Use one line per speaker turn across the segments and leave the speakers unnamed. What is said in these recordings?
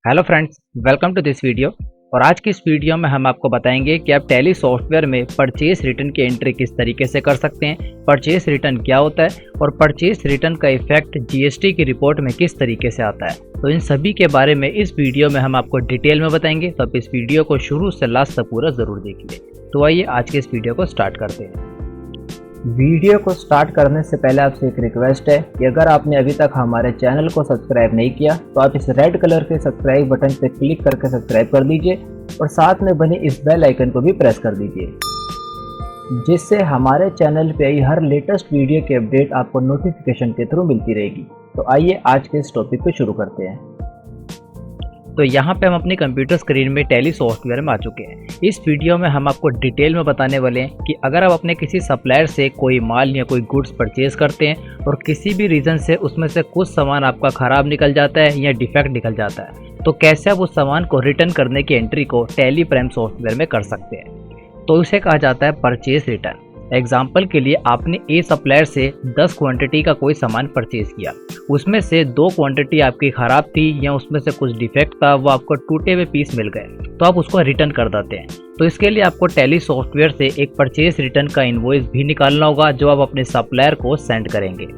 Hello friends, welcome to this video. और आज की इस वीडियो में हम आपको बताएंगे कि आप टैली सॉफ्टवेयर में परचेस रिटर्न की एंट्री किस तरीके से कर सकते हैं, परचेस रिटर्न क्या होता है और परचेस रिटर्न का इफेक्ट जीएसटी की रिपोर्ट में किस तरीके से आता है। तो इन सभी के बारे में इस वीडियो में हम आपको डिटेल में बताएंगे, तो आप इस वीडियो को शुरू से लास्ट तक पूरा ज़रूर देखिए। तो आइए आज के इस वीडियो को स्टार्ट करते हैं। वीडियो को स्टार्ट करने से पहले आपसे एक रिक्वेस्ट है कि अगर आपने अभी तक हमारे चैनल को सब्सक्राइब नहीं किया तो आप इस रेड कलर के सब्सक्राइब बटन पर क्लिक करके सब्सक्राइब कर दीजिए और साथ में बनी इस बेल आइकन को भी प्रेस कर दीजिए, जिससे हमारे चैनल पे आई हर लेटेस्ट वीडियो की अपडेट आपको नोटिफिकेशन के थ्रू मिलती रहेगी। तो आइए आज के इस टॉपिक को शुरू करते हैं। तो यहाँ पे हम अपनी कंप्यूटर स्क्रीन में टैली सॉफ्टवेयर में आ चुके हैं। इस वीडियो में हम आपको डिटेल में बताने वाले हैं कि अगर आप अपने किसी सप्लायर से कोई माल या कोई गुड्स परचेज करते हैं और किसी भी रीज़न से उसमें से कुछ सामान आपका ख़राब निकल जाता है या डिफेक्ट निकल जाता है, तो कैसे आप उस सामान को रिटर्न करने की एंट्री को टैली प्राइम सॉफ्टवेयर में कर सकते हैं। तो इसे कहा जाता है परचेज रिटर्न। एग्जाम्पल के लिए आपने ए सप्लायर से 10 क्वांटिटी का कोई सामान परचेज किया, उसमें से 2 क्वांटिटी आपकी ख़राब थी या उसमें से कुछ डिफेक्ट था, वो आपको टूटे हुए पीस मिल गए, तो आप उसको रिटर्न कर देते हैं। तो इसके लिए आपको टैली सॉफ्टवेयर से एक परचेज रिटर्न का इनवॉइस भी निकालना होगा जो आप अपने सप्लायर को सेंड करेंगे।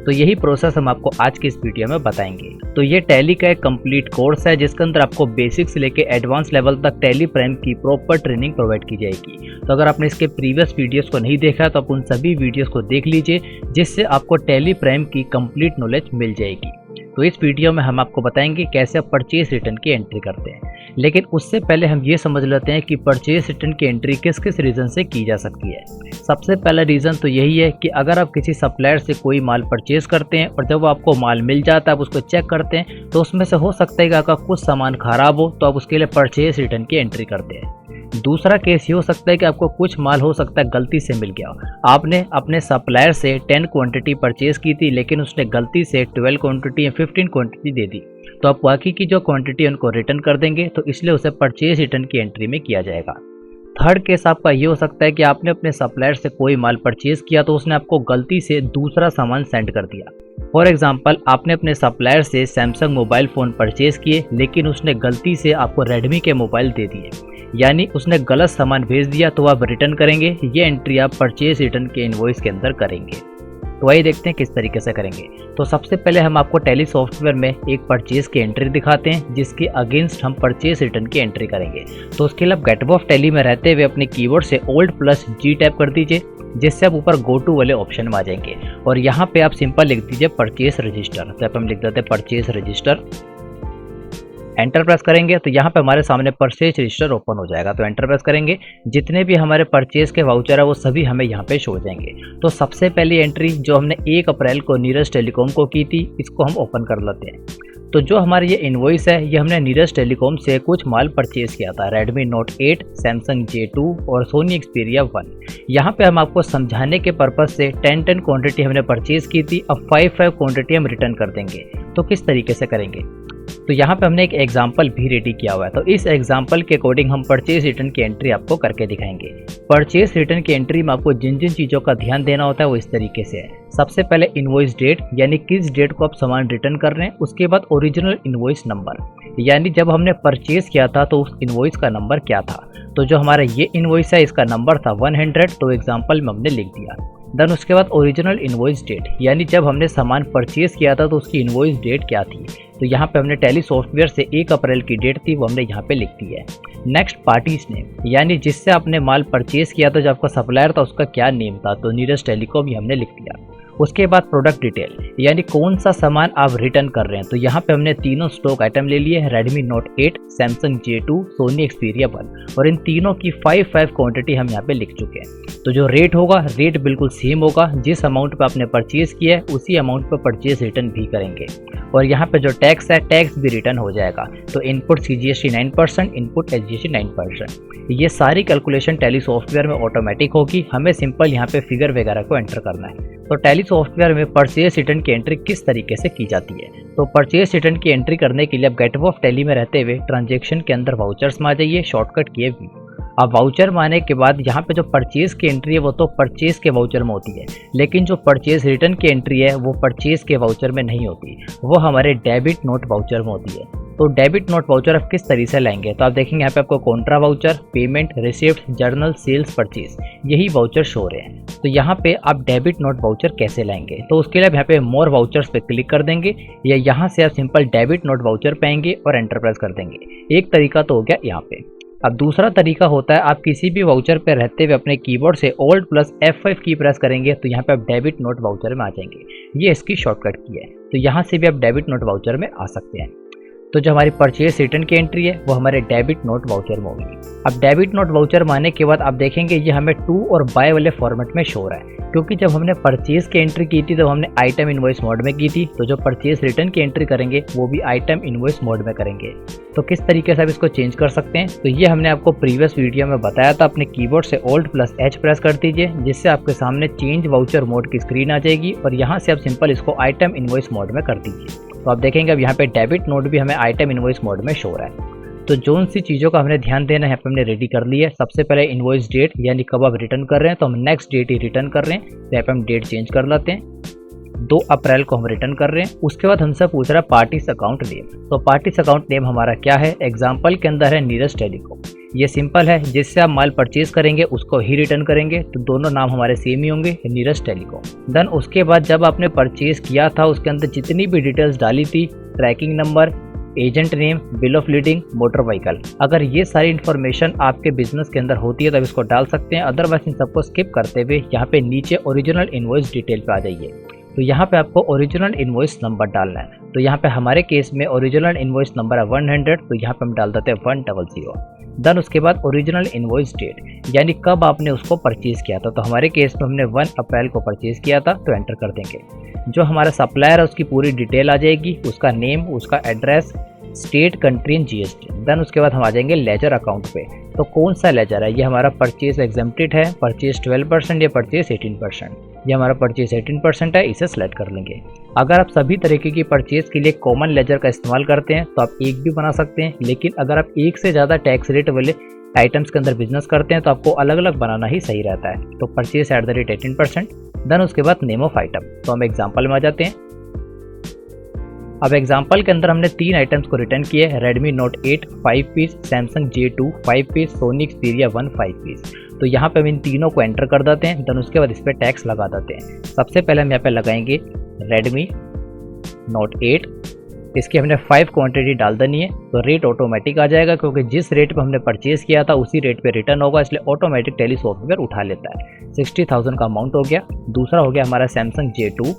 तो यही प्रोसेस हम आपको आज की इस वीडियो में बताएंगे। तो ये टैली का एक कंप्लीट कोर्स है जिसके अंदर आपको बेसिक से लेके एडवांस लेवल तक टैली प्राइम की प्रॉपर ट्रेनिंग प्रोवाइड की जाएगी। तो अगर आपने इसके प्रीवियस वीडियोस को नहीं देखा तो आप उन सभी वीडियोस को देख लीजिए, जिससे आपको टैली प्राइम की कंप्लीट नॉलेज मिल जाएगी। तो इस वीडियो में हम आपको बताएंगे कैसे आप परचेज रिटर्न की एंट्री करते हैं, लेकिन उससे पहले हम ये समझ लेते हैं कि परचेज रिटर्न की एंट्री किस किस रीज़न से की जा सकती है। सबसे पहला रीज़न तो यही है कि अगर आप किसी सप्लायर से कोई माल परचेज करते हैं और जब आपको माल मिल जाता है, आप उसको चेक करते हैं, तो उसमें से हो सकता है कि आपका कुछ सामान खराब हो, तो आप उसके लिए परचेज रिटर्न की एंट्री करते हैं। दूसरा केस ये हो सकता है कि आपको कुछ माल हो सकता है गलती से मिल गया। आपने अपने सप्लायर से 10 क्वांटिटी परचेज की थी, लेकिन उसने गलती से 12 क्वांटिटी या 15 क्वांटिटी दे दी, तो आप बाकी की जो क्वांटिटी उनको रिटर्न कर देंगे, तो इसलिए उसे परचेज रिटर्न की एंट्री में किया जाएगा। थर्ड केस आपका ये हो सकता है कि आपने अपने सप्लायर से कोई माल परचेज किया तो उसने आपको गलती से दूसरा सामान सेंड कर दिया। फॉर एग्जांपल, आपने अपने सप्लायर से सैमसंग मोबाइल फ़ोन परचेज किए, लेकिन उसने गलती से आपको रेडमी के मोबाइल दे दिए, यानी उसने गलत सामान भेज दिया, तो आप रिटर्न करेंगे। ये एंट्री आप परचेज रिटर्न के इनवॉइस के अंदर करेंगे। तो आइए देखते हैं किस तरीके से करेंगे। तो सबसे पहले हम आपको टैली सॉफ्टवेयर में एक परचेज की एंट्री दिखाते हैं जिसके अगेंस्ट हम परचेज रिटर्न की एंट्री करेंगे। तो उसके लिए आप गेटवे ऑफ टैली में रहते हुए अपने कीबोर्ड से Alt+G टैप कर दीजिए, जिससे आप ऊपर गो टू वाले ऑप्शन में आ जाएंगे और यहाँ पे आप सिंपल लिख दीजिए परचेज रजिस्टर। तो हम लिख देते हैं परचेज रजिस्टर। एंटर प्रेस करेंगे तो यहाँ पे हमारे सामने परचेज रजिस्टर ओपन हो जाएगा। तो एंटर प्रेस करेंगे, जितने भी हमारे परचेज के वाउचर है वो सभी हमें यहाँ पे शो हो जाएंगे। तो सबसे पहली एंट्री जो हमने 1 अप्रैल को नीरज टेलीकॉम को की थी, इसको हम ओपन कर लेते हैं। तो जो हमारे ये इनवॉइस है, ये हमने नीरज टेलीकॉम से कुछ माल परचेज किया था, रेडमी नोट 8, सैमसंग J2 और सोनी एक्सपीरिया 1। यहाँ पे हम आपको समझाने के पर्पज़ से 10 क्वांटिटी हमने परचेज की थी, अब 5 क्वांटिटी हम रिटर्न कर देंगे। तो किस तरीके से करेंगे, तो यहाँ पे हमने एक एग्जाम्पल भी रेडी किया हुआ है। तो इस एग्जाम्पल के अकॉर्डिंग हम परचेज रिटर्न की एंट्री आपको करके दिखाएंगे। परचेज रिटर्न की एंट्री में आपको जिन जिन चीज़ों का ध्यान देना होता है वो इस तरीके से है। सबसे पहले इनवॉइस डेट, यानी किस डेट को आप सामान रिटर्न कर रहे हैं। उसके बाद ओरिजिनल इनवॉइस नंबर, यानी जब हमने परचेज किया था तो उस इनवॉइस का नंबर क्या था। तो जो हमारा ये इनवॉइस है, इसका नंबर था 100, तो एग्जाम्पल में हमने लिख दिया। देन उसके बाद ओरिजिनल इनवॉइस डेट, यानी जब हमने सामान परचेज किया था तो उसकी इनवॉइस डेट क्या थी। तो यहाँ पे हमने टैली सॉफ्टवेयर से 1 अप्रैल की डेट थी, वो हमने यहाँ पे लिख दी है। नेक्स्ट पार्टीज नेम, यानी जिससे आपने माल परचेज किया था, जो आपका सप्लायर था, उसका क्या नेम था। तो नीरज टेलीकॉम, ये हमने लिख दिया। उसके बाद प्रोडक्ट डिटेल, यानी कौन सा सामान आप रिटर्न कर रहे हैं। तो यहाँ पे हमने तीनों स्टॉक आइटम ले लिए, Redmi note 8, Samsung J2, Sony Xperia 1, और इन तीनों की 5 क्वांटिटी हम यहाँ पे लिख चुके हैं। तो जो रेट होगा, रेट बिल्कुल सेम होगा, जिस अमाउंट पे आपने परचेज किया है उसी अमाउंट पे परचेज रिटर्न भी करेंगे। और यहाँ पे जो टैक्स है, टैक्स भी रिटर्न हो जाएगा। तो इनपुट CGST 9%, इनपुट SGST 9%। ये सारी कैलकुलेशन टैली सॉफ्टवेयर में ऑटोमेटिक होगी, हमें सिंपल यहाँ पे फिगर वगैरह को एंटर करना है। तो टैली सॉफ्टवेयर में परचेज रिटर्न की एंट्री किस तरीके से की जाती है। तो परचेज रिटर्न की एंट्री करने के लिए आप गेटवे ऑफ टैली में रहते हुए ट्रांजैक्शन के अंदर वाउचर्स में आ जाइए, शॉर्टकट किए भी। अब वाउचर में आने के बाद यहाँ पे जो परचेज की एंट्री है वो तो परचेज के वाउचर में होती है, लेकिन जो परचेज रिटर्न की एंट्री है वो परचेज के वाउचर में नहीं होती, वो हमारे डेबिट नोट वाउचर में होती है। तो डेबिट नोट वाउचर आप किस तरीके से लाएंगे, तो आप देखेंगे यहाँ पे आपको contra voucher, payment, receipt, journal, sales, purchase, यही वाउचर शो हो रहे हैं। तो यहाँ पे आप डेबिट नोट वाउचर कैसे लाएंगे, तो उसके लिए आप यहाँ पे मोर वाउचर्स पे क्लिक कर देंगे या यहाँ से आप सिंपल डेबिट नोट वाउचर पे आएंगे और एंटर प्रेस कर देंगे। एक तरीका तो हो गया यहाँ पे। अब दूसरा तरीका होता है आप किसी भी वाउचर पे रहते हुए अपने कीबोर्ड से Alt प्लस F5 की प्रेस करेंगे तो यहाँ पे आप डेबिट नोट वाउचर में आ जाएंगे। ये इसकी शॉर्टकट की है, तो यहाँ से भी आप डेबिट नोट वाउचर में आ सकते हैं। तो जो हमारी परचेज रिटर्न की एंट्री है वो हमारे डेबिट नोट वाउचर में होगी। अब डेबिट नोट वाउचर में आने के बाद आप देखेंगे ये हमें टू और बाय वाले फॉर्मेट में शो हो रहा है, क्योंकि जब हमने परचेज की एंट्री की थी तो हमने आइटम इनवॉइस मोड में की थी, तो जो परचेज रिटर्न की एंट्री करेंगे वो भी आइटम इनवॉइस मोड में करेंगे। तो किस तरीके से आप इसको चेंज कर सकते हैं, तो ये हमने आपको प्रीवियस वीडियो में बताया था। अपने कीबोर्ड से Alt प्लस H प्रेस कर दीजिए, जिससे आपके सामने चेंज वाउचर मोड की स्क्रीन आ जाएगी और यहाँ से आप सिंपल इसको आइटम इनवॉइस मोड में कर दीजिए। तो आप देखेंगे अब यहाँ पे डेबिट नोट भी हमें आइटम इनवॉइस मोड में शो हो रहा है। तो जो सी चीज़ों का हमने ध्यान देना है यहाँ पे हमने रेडी कर ली है। सबसे पहले इनवॉइस डेट, यानी कब आप रिटर्न कर रहे हैं, तो हम नेक्स्ट डेट ही रिटर्न कर रहे हैं, तो यहाँ पे हम डेट चेंज कर लेते हैं। 2 अप्रैल को हम रिटर्न कर रहे हैं। उसके बाद हमसे पूछ रहा है पार्टीज अकाउंट नेम, तो पार्टीज अकाउंट नेम हमारा क्या है, एग्जाम्पल के अंदर है नीरज टेलीकॉम। ये सिंपल है, जिससे आप माल परचेज करेंगे उसको ही रिटर्न करेंगे, तो दोनों नाम हमारे सेम ही होंगे, नीरज टेलीकॉम। देन उसके बाद जब आपने परचेज किया था उसके अंदर जितनी भी डिटेल्स डाली थी, tracking number, agent name, bill of leading, motor vehicle, अगर ये सारी इन्फॉर्मेशन आपके बिजनेस के अंदर होती है तो आप इसको डाल सकते हैं। अदरवाइज इन सबको स्किप करते हुए यहाँ पे नीचे ओरिजिनल इनवॉइस डिटेल पे आ जाइए। तो यहाँ पे आपको ओरिजिनल इनवॉइस नंबर डालना है। तो यहाँ पे हमारे केस में ओरिजिनल इनवॉइस नंबर है 100, तो यहाँ पे हम डाल देते हैं 100। देन उसके बाद ओरिजिनल इनवॉइस डेट, यानी कब आपने उसको परचेज किया था, तो हमारे केस में हमने 1 अप्रैल को परचेज किया था, तो एंटर कर देंगे। जो हमारा सप्लायर है उसकी पूरी डिटेल आ जाएगी, उसका नेम, उसका address, state, country and GST। Then उसके बाद हम आ जाएंगे लेजर अकाउंट पे। तो कौन सा लेजर है, ये हमारा परचेज एग्जेम्प्टेड है, परचेज 12% या परचेज 18%। ये हमारा परचेज 18% है, इसे सेलेक्ट कर लेंगे। अगर आप सभी तरीके की परचेज के लिए कॉमन लेजर का इस्तेमाल करते हैं तो आप एक भी बना सकते हैं, लेकिन अगर आप एक से ज़्यादा टैक्स रेट वाले आइटम्स के अंदर बिजनेस करते हैं तो आपको अलग अलग बनाना ही सही रहता है। तो परचेज @18%। देन उसके बाद नेम ऑफ आइटम, तो हम एग्जाम्पल में आ जाते हैं। अब एग्जाम्पल के अंदर हमने 3 आइटम्स को रिटर्न किए, Redmi Note 8 5 piece, Samsung J2 5 piece, Sony Xperia 1 5 piece. तो यहाँ पे हम इन तीनों को एंटर कर देते हैं। देन उसके बाद इस पर टैक्स लगा देते हैं। सबसे पहले हम यहाँ पे लगाएंगे Redmi Note 8, इसकी हमने 5 क्वांटिटी डाल देनी है, तो रेट ऑटोमेटिक आ जाएगा, क्योंकि जिस रेट पे हमने परचेज किया था उसी रेट पे रिटर्न होगा, इसलिए ऑटोमेटिक टैली सॉफ्टवेयर उठा लेता है। 60,000 का अमाउंट हो गया। दूसरा हो गया हमारा Samsung J2,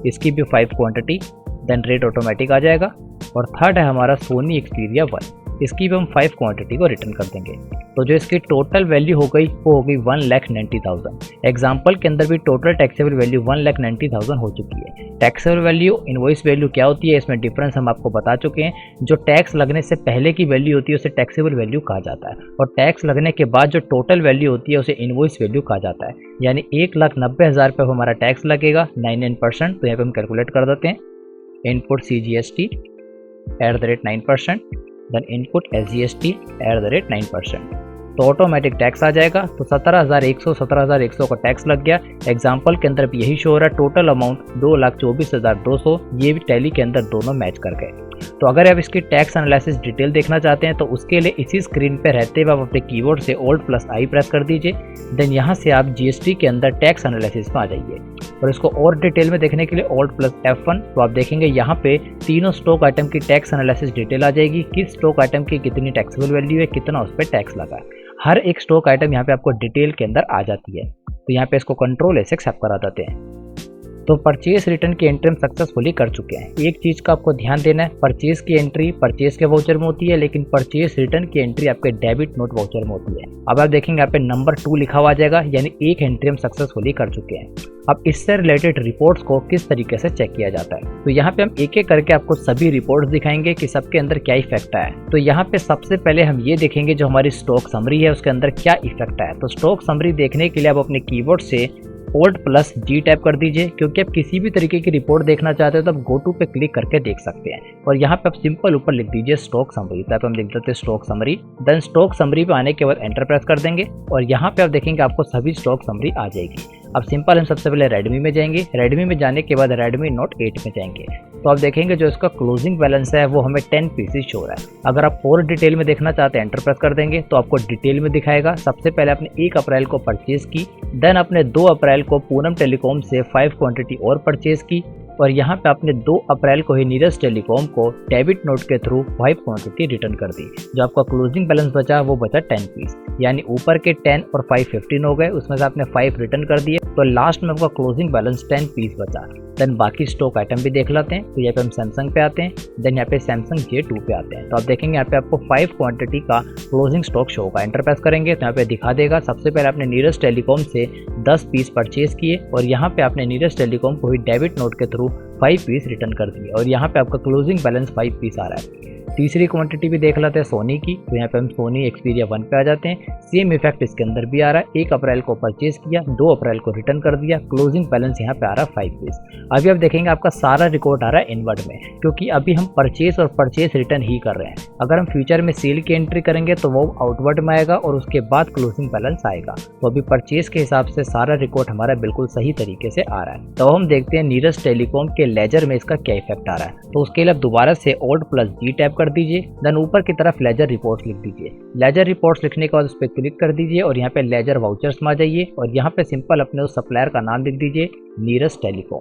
इसकी भी 5 क्वांटिटी, देन रेट ऑटोमेटिक आ जाएगा। और थर्ड है हमारा Sony Xperia 1, इसकी भी हम 5 क्वांटिटी को रिटर्न कर देंगे। तो जो इसकी टोटल वैल्यू हो गई वो हो गई 1,90,000। एग्जाम्पल के अंदर भी टोटल टैक्सेबल वैल्यू 1,90,000 हो चुकी है। टैक्सेबल वैल्यू, इनवॉइस वैल्यू क्या होती है, इसमें डिफरेंस हम आपको बता चुके हैं। जो टैक्स लगने से पहले की वैल्यू होती है उसे टैक्सेबल वैल्यू कहा जाता है, और टैक्स लगने के बाद जो टोटल वैल्यू होती है उसे इनवॉइस वैल्यू कहा जाता है। यानी 1,90,000 पे हमारा टैक्स लगेगा 9%। तो यहाँ पे हम कैलकुलेट कर देते हैं। Input CGST @9%, then input SGST @9%, तो ऑटोमेटिक टैक्स आ जाएगा। तो 17,100 का टैक्स लग गया। एग्जाम्पल के अंदर भी यही शो हो रहा है। टोटल अमाउंट 2,24,200, ये भी टैली के अंदर दोनों मैच कर गए। तो अगर आप इसकी टैक्स एनालिसिस डिटेल देखना चाहते हैं तो उसके लिए इसी स्क्रीन पे रहते हुए आप अपने कीबोर्ड से Alt प्लस I प्रेस कर दीजिए। देन यहाँ से आप GST के अंदर टैक्स एनालिसिस में आ जाइए, और इसको और डिटेल में देखने के लिए Alt प्लस F1। तो आप देखेंगे यहाँ पे तीनों स्टॉक आइटम की टैक्स एनालिसिस डिटेल आ जाएगी, किस स्टॉक आइटम की कितनी टैक्सेबल वैल्यू है, कितना उस पर टैक्स लगा है। हर एक स्टॉक आइटम यहाँ पे आपको डिटेल के अंदर आ जाती है। तो यहाँ पे इसको कंट्रोल S एक्सेप्ट करा देते हैं। तो परचेज रिटर्न की एंट्री हम सक्सेसफुली कर चुके हैं। एक चीज़ का आपको ध्यान देना है, परचेज की एंट्री परचेज के वाउचर में होती है, लेकिन परचेज रिटर्न की एंट्री आपके डेबिट नोट वाउचर में होती है। अब आप देखेंगे यहाँ पे नंबर 2 लिखा हुआ आ जाएगा, यानी एक एंट्री हम सक्सेसफुली कर चुके हैं। अब इससे रिलेटेड रिपोर्ट्स को किस तरीके से चेक किया जाता है, तो यहाँ पे हम एक एक करके आपको सभी रिपोर्ट्स दिखाएंगे कि सबके अंदर क्या इफेक्ट आया है। तो यहाँ पे सबसे पहले हम ये देखेंगे जो हमारी स्टॉक समरी है उसके अंदर क्या इफेक्ट आया है। तो स्टॉक समरी देखने के लिए आप अपने कीबोर्ड से Alt प्लस G टैप कर दीजिए, क्योंकि आप किसी भी तरीके की रिपोर्ट देखना चाहते हो तो आप गो टू पे क्लिक करके देख सकते हैं। और यहाँ पे आप सिंपल ऊपर लिख दीजिए स्टॉक समरी, तो हम लिख देते हैं stock summary. Then stock summary पे आने के बाद एंटर प्रेस कर देंगे, और यहाँ पे आप देखेंगे आपको सभी स्टॉक समरी आ जाएगी। अब सिंपल हम सबसे पहले Redmi में जाएंगे। Redmi में जाने के बाद Redmi Note 8 में जाएंगे। तो आप देखेंगे जो इसका क्लोजिंग बैलेंस है वो हमें 10 पीसेस शो हो रहा है। अगर आप और डिटेल में देखना चाहते हैं एंटर प्रेस कर देंगे तो आपको डिटेल में दिखाएगा। सबसे पहले आपने 1 अप्रैल को परचेज की, देन आपने 2 अप्रैल को पूनम टेलीकॉम से 5 क्वांटिटी और परचेज की, और यहाँ पे आपने 2 अप्रैल को ही नीरज टेलीकॉम को डेबिट नोट के थ्रू 5 क्वांटिटी रिटर्न कर दी। जो आपका क्लोजिंग बैलेंस बचा वो बचा 10 पीस, यानी ऊपर के 10 और 5 15 हो गए, उसमें से आपने 5 रिटर्न कर दिए, तो लास्ट में आपका क्लोजिंग बैलेंस 10 पीस बचा। देन बाकी स्टॉक आइटम भी देख लेते हैं। तो यहाँ पे हम सैमसंग पे आते हैं, देन यहाँ पे सैमसंग J2 पे आते हैं। तो आप देखेंगे यहाँ पे आपको 5 क्वांटिटी का क्लोजिंग स्टॉक शो होगा। एंटर प्रेस करेंगे तो यहाँ पे दिखा देगा। सबसे पहले आपने नीरज टेलीकॉम से 10 पीस परचेज किए, और यहाँ पे आपने नीरज टेलीकॉम को ही डेबिट नोट के थ्रू 5 पीस रिटर्न कर दिए, और यहाँ पे आपका क्लोजिंग बैलेंस 5 पीस आ रहा है। तीसरी क्वांटिटी भी देख लेते हैं सोनी की। तो यहाँ पे हम सोनी एक्सपीरिया 1 पे आ जाते हैं। सेम इफेक्ट इसके अंदर भी आ रहा है। 1 अप्रैल को परचेज किया, 2 अप्रैल को रिटर्न कर दिया, क्लोजिंग बैलेंस यहाँ पे आ रहा है 5 पीस। अभी आप देखेंगे आपका सारा रिकॉर्ड आ रहा है इनवर्ड में, क्योंकि अभी हम परचेज और परचेज रिटर्न ही कर रहे हैं। अगर हम फ्यूचर में सेल की एंट्री करेंगे तो वो आउटवर्ड में आएगा और उसके बाद क्लोजिंग बैलेंस आएगा। तो अभी परचेज के हिसाब से सारा रिकॉर्ड हमारा बिल्कुल सही तरीके से आ रहा है। तो हम देखते हैं नीरज टेलीकॉम के लेजर में इसका क्या इफेक्ट आ रहा है। तो उसके लिए आप दोबारा से Alt+G टैप कर दीजिए, देन ऊपर की तरफ लेजर रिपोर्ट्स लिख दीजिए। लेजर रिपोर्ट्स लिखने के बाद उस पर क्लिक कर दीजिए और यहाँ पे लेजर वाउचर्स में आ जाइए, और यहाँ पे सिंपल अपने उस सप्लायर का नाम लिख दीजिए नीरज टेलीकॉम।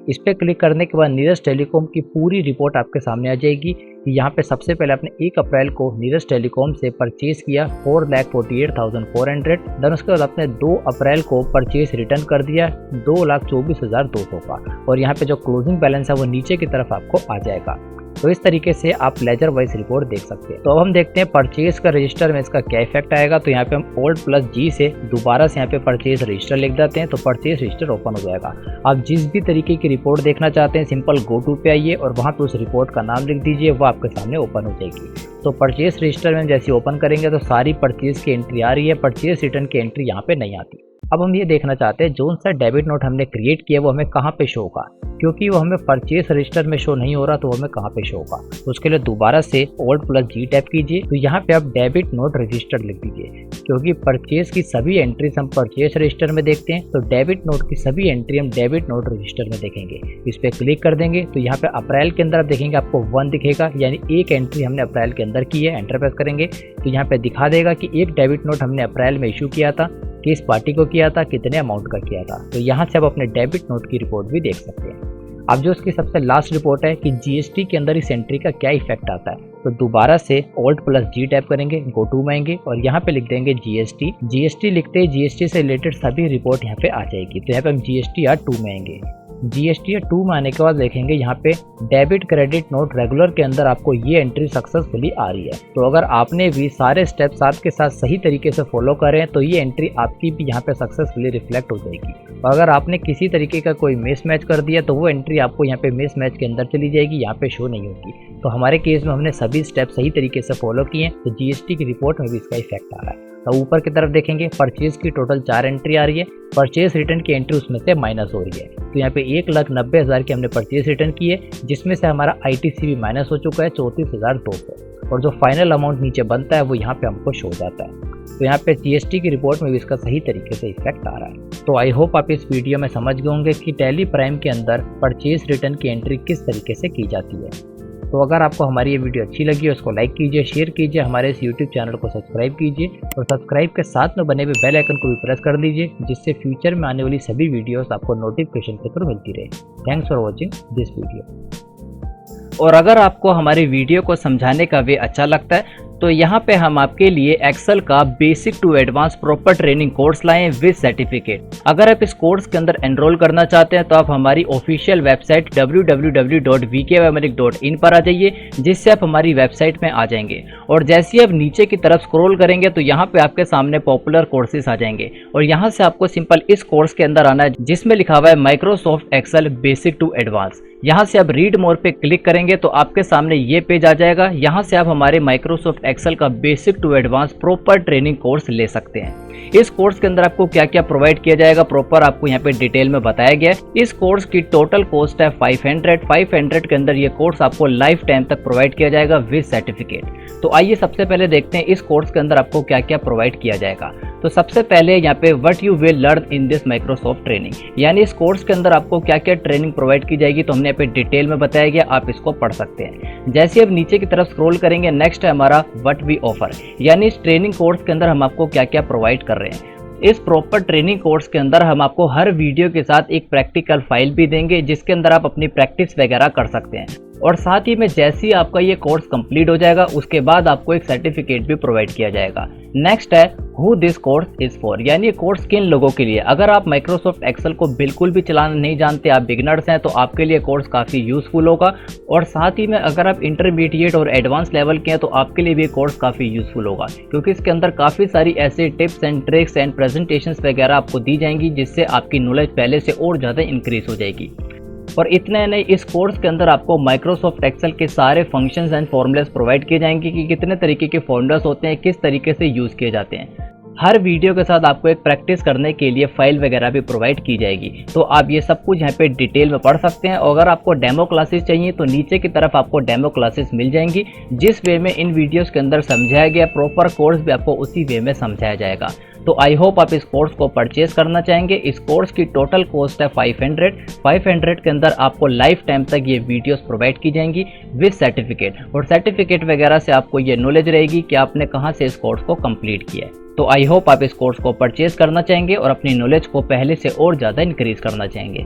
इस पर क्लिक करने के बाद नीरज टेलीकॉम की पूरी रिपोर्ट आपके सामने आ जाएगी कि यहाँ पे सबसे पहले आपने 1 अप्रैल को नीरज टेलीकॉम से परचेज किया 4,48,400, देन उसके बाद आपने 2 अप्रैल को परचेज रिटर्न कर दिया 2,24,200 का, और यहाँ पे जो क्लोजिंग बैलेंस है वो नीचे की तरफ आपको आ जाएगा। तो इस तरीके से आप लेजर वाइज रिपोर्ट देख सकते हैं। तो अब हम देखते हैं परचेज का रजिस्टर में इसका क्या इफेक्ट आएगा। तो यहाँ पे हम Alt+G से दोबारा से यहाँ पे परचेज रजिस्टर लिख देते हैं, तो परचेज रजिस्टर ओपन हो जाएगा। आप जिस भी तरीके की रिपोर्ट देखना चाहते हैं सिंपल गो टू पे आइए और वहाँ पे उस रिपोर्ट का नाम लिख दीजिए, वो आपके सामने ओपन हो जाएगी। तो परचेज रजिस्टर में जैसे ओपन करेंगे तो सारी परचेज की एंट्री आ रही है, परचेज रिटर्न की एंट्री यहाँ पे नहीं आती। अब हम ये देखना चाहते हैं जो सा डेबिट नोट हमने क्रिएट किया वो हमें कहाँ पे शो होगा, क्योंकि वो हमें परचेज रजिस्टर में शो नहीं हो रहा, तो वो हमें कहाँ पे शो होगा। तो उसके लिए दोबारा से Alt+G टैप कीजिए, तो यहाँ पे आप डेबिट नोट रजिस्टर लिख दीजिए, क्योंकि परचेज की सभी एंट्रीज हम परचेज रजिस्टर में देखते हैं, तो डेबिट नोट की सभी एंट्री हम डेबिट नोट रजिस्टर में देखेंगे। इस पर क्लिक कर देंगे तो यहाँ पे अप्रैल के अंदर आप देखेंगे आपको 1 दिखेगा, यानी एक एंट्री हमने अप्रैल के अंदर की है। एंटर प्रेस करेंगे तो यहाँ पे दिखा देगा कि एक डेबिट नोट हमने अप्रैल में इशू किया था, किस पार्टी को किया था, कितने अमाउंट का किया था। तो यहाँ से आप अपने डेबिट नोट की रिपोर्ट भी देख सकते हैं। अब जो उसकी सबसे लास्ट रिपोर्ट है कि GST के अंदर इस एंट्री का क्या इफेक्ट आता है, तो दोबारा से Alt+G टैप करेंगे, गो टू में आएंगे और यहाँ पे लिख देंगे GST लिखते ही GST से रिलेटेड सभी रिपोर्ट यहाँ पे आ जाएगी। तो यहाँ पे हम GSTR2 में आएंगे। GSTR2 में आने के बाद देखेंगे यहाँ पे डेबिट क्रेडिट नोट रेगुलर के अंदर आपको ये एंट्री सक्सेसफुली आ रही है। तो अगर आपने भी सारे स्टेप साथ के साथ सही तरीके से फॉलो करें तो ये एंट्री आपकी भी यहाँ पे सक्सेसफुली रिफ्लेक्ट हो जाएगी। और अगर आपने किसी तरीके का कोई मिसमैच कर दिया तो वो एंट्री आपको यहाँ पे मिसमैच के अंदर चली जाएगी, यहाँ पे शो नहीं होगी। तो हमारे केस में हमने सभी स्टेप सही तरीके से फॉलो किए, तो GST की रिपोर्ट में भी इसका इफेक्ट आ रहा है। तो ऊपर की तरफ देखेंगे परचेज की टोटल 4 एंट्री आ रही है, परचेज रिटर्न की एंट्री उसमें से माइनस हो रही है। तो यहाँ पे 1,90,000 की हमने परचेज रिटर्न की है, जिसमें से हमारा ITC भी माइनस हो चुका है 34,200, और जो फाइनल अमाउंट नीचे बनता है वो यहाँ पे हमको शो हो जाता है। तो यहाँ पे GST की रिपोर्ट में भी इसका सही तरीके से इफेक्ट आ रहा है। तो आई होप आप इस वीडियो में समझ गए होंगे कि टैली प्राइम के अंदर परचेज रिटर्न की एंट्री किस तरीके से की जाती है। तो अगर आपको हमारी ये वीडियो अच्छी लगी है उसको लाइक कीजिए, शेयर कीजिए, हमारे इस यूट्यूब चैनल को सब्सक्राइब कीजिए और सब्सक्राइब के साथ में बने हुए बेल आइकन को भी प्रेस कर दीजिए, जिससे फ्यूचर में आने वाली सभी वीडियोस आपको नोटिफिकेशन के थ्रू मिलती रहे। Thanks for watching this video. और अगर आपको हमारी वीडियो को समझाने का वे अच्छा लगता है तो यहाँ पे हम आपके लिए एक्सेल का basic to advance proper training course लाए विद सर्टिफिकेट। अगर आप इस कोर्स के अंदर एनरोल करना चाहते हैं तो आप हमारी ऑफिशियल वेबसाइट www.vkwameric.in पर आ जाइए, जिससे आप हमारी वेबसाइट में आ जाएंगे। और जैसे ही आप नीचे की तरफ स्क्रॉल करेंगे तो यहाँ पे आपके सामने पॉपुलर कोर्सेज आ जाएंगे, और यहाँ से आपको सिंपल इस कोर्स के अंदर आना है जिसमें लिखा हुआ है Microsoft Excel basic to advance. यहाँ से आप रीड मोर पे क्लिक करेंगे तो आपके सामने ये पेज आ जाएगा। यहाँ से आप हमारे माइक्रोसॉफ्ट एक्सेल का basic to advance proper training course ले सकते हैं। इस कोर्स के अंदर आपको क्या क्या प्रोवाइड किया जाएगा प्रॉपर आपको यहाँ पे डिटेल में बताया गया है। इस कोर्स की टोटल कॉस्ट है 500 के अंदर ये कोर्स आपको लाइफ टाइम तक प्रोवाइड किया जाएगा विद सर्टिफिकेट। तो आइए सबसे पहले देखते हैं इस कोर्स के अंदर आपको क्या क्या प्रोवाइड किया जाएगा। तो सबसे पहले यहाँ पे what you will learn in this Microsoft training, यानी इस कोर्स के अंदर आपको क्या क्या ट्रेनिंग प्रोवाइड की जाएगी, तो हमने यहाँ पे डिटेल में बताया गया, आप इसको पढ़ सकते हैं। जैसे अब नीचे की तरफ स्क्रॉल करेंगे, नेक्स्ट है हमारा व्हाट वी ऑफर, यानी इस ट्रेनिंग कोर्स के अंदर हम आपको क्या क्या प्रोवाइड कर रहे हैं। इस प्रॉपर ट्रेनिंग कोर्स के अंदर हम आपको हर वीडियो के साथ एक प्रैक्टिकल फाइल भी देंगे जिसके अंदर आप अपनी प्रैक्टिस वगैरह कर सकते हैं। और साथ ही में जैसे ही आपका ये कोर्स कंप्लीट हो जाएगा उसके बाद आपको एक सर्टिफिकेट भी प्रोवाइड किया जाएगा। नेक्स्ट है who this course is for, यानी ये कोर्स किन लोगों के लिए। अगर आप माइक्रोसॉफ्ट एक्सेल को बिल्कुल भी चलाना नहीं जानते, आप बिगिनर्स हैं, तो आपके लिए कोर्स काफ़ी यूजफुल होगा। और साथ ही में अगर आप इंटरमीडिएट और एडवांस लेवल के हैं तो आपके लिए भी कोर्स काफ़ी यूजफुल होगा, क्योंकि इसके अंदर काफ़ी सारी ऐसे tips and tricks and presentations वगैरह आपको दी जाएंगी जिससे आपकी नॉलेज पहले से और ज़्यादा इंक्रीज हो जाएगी। और इतने नहीं, इस कोर्स के अंदर आपको माइक्रोसॉफ्ट एक्सेल के सारे फंक्शंस एंड फॉर्मूलाज प्रोवाइड किए जाएंगे कि कितने तरीके के फॉर्मूलाज होते हैं, किस तरीके से यूज़ किए जाते हैं। हर वीडियो के साथ आपको एक प्रैक्टिस करने के लिए फाइल वगैरह भी प्रोवाइड की जाएगी। तो आप ये सब कुछ यहाँ पे डिटेल में पढ़ सकते हैं। और अगर आपको डेमो क्लासेस चाहिए तो नीचे की तरफ आपको डेमो क्लासेस मिल जाएंगी, जिस वे में इन वीडियोस के अंदर समझाया गया प्रॉपर कोर्स भी आपको उसी वे में समझाया जाएगा। तो आई होप आप इस कोर्स को परचेज करना चाहेंगे। इस कोर्स की टोटल कॉस्ट है 500 के अंदर आपको लाइफ टाइम तक ये वीडियोस प्रोवाइड की जाएंगी विद सर्टिफिकेट, और सर्टिफिकेट वगैरह से आपको ये नॉलेज रहेगी कि आपने कहाँ से इस कोर्स को कंप्लीट किया है। तो आई होप आप इस कोर्स को परचेज करना चाहेंगे और अपनी नॉलेज को पहले से और ज़्यादा इंक्रीज करना चाहेंगे।